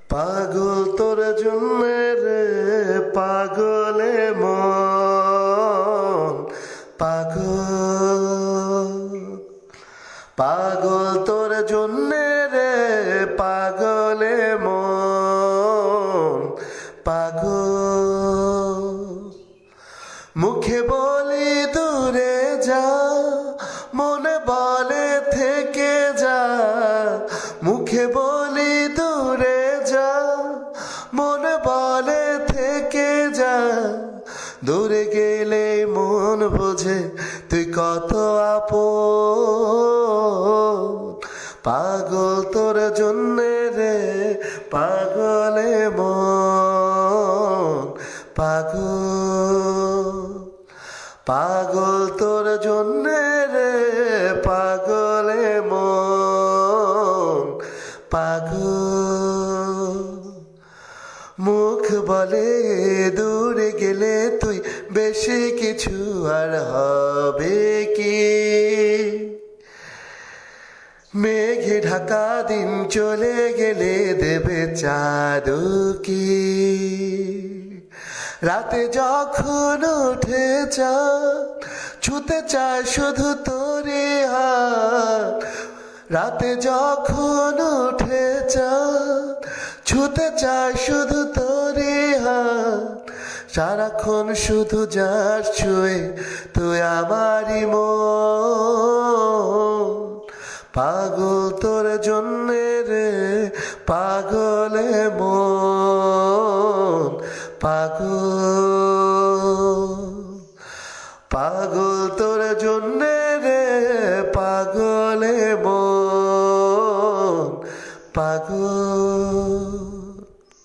পাগল তোর জন্যে রে পাগলে মন পাগল পাগল তোর জন্যে রে পাগলে মন পাগল মুখে বলি দূরে যা মনে বলে থেকে যা মুখে বলি দূরে যা মনে বলে থেকে যা দূরে গেলে মন বোঝে তুই কত আপন পাগল তোর জন্যে রে পাগলে মন পাগল পাগল তোর জন্যে রে পাগলে মন পাগল মুখ বলে দূরে গেলে তুই বেশি কিছু আর হবে কি মেঘে ঢাকা দিন চলে গেলে দেবে চাঁদকি রাতে যখন উঠে চাঁদ ছুতে চায় শুধু তোরে হাত রাতে যখন উঠে চাঁদ ছুতে চায় শুধু তোরে হাত সারাক্ষণ শুধু যাস ছুঁয়ে তুই আমারই মন পাগল তোর জন্যে রে পাগলে মন পাগল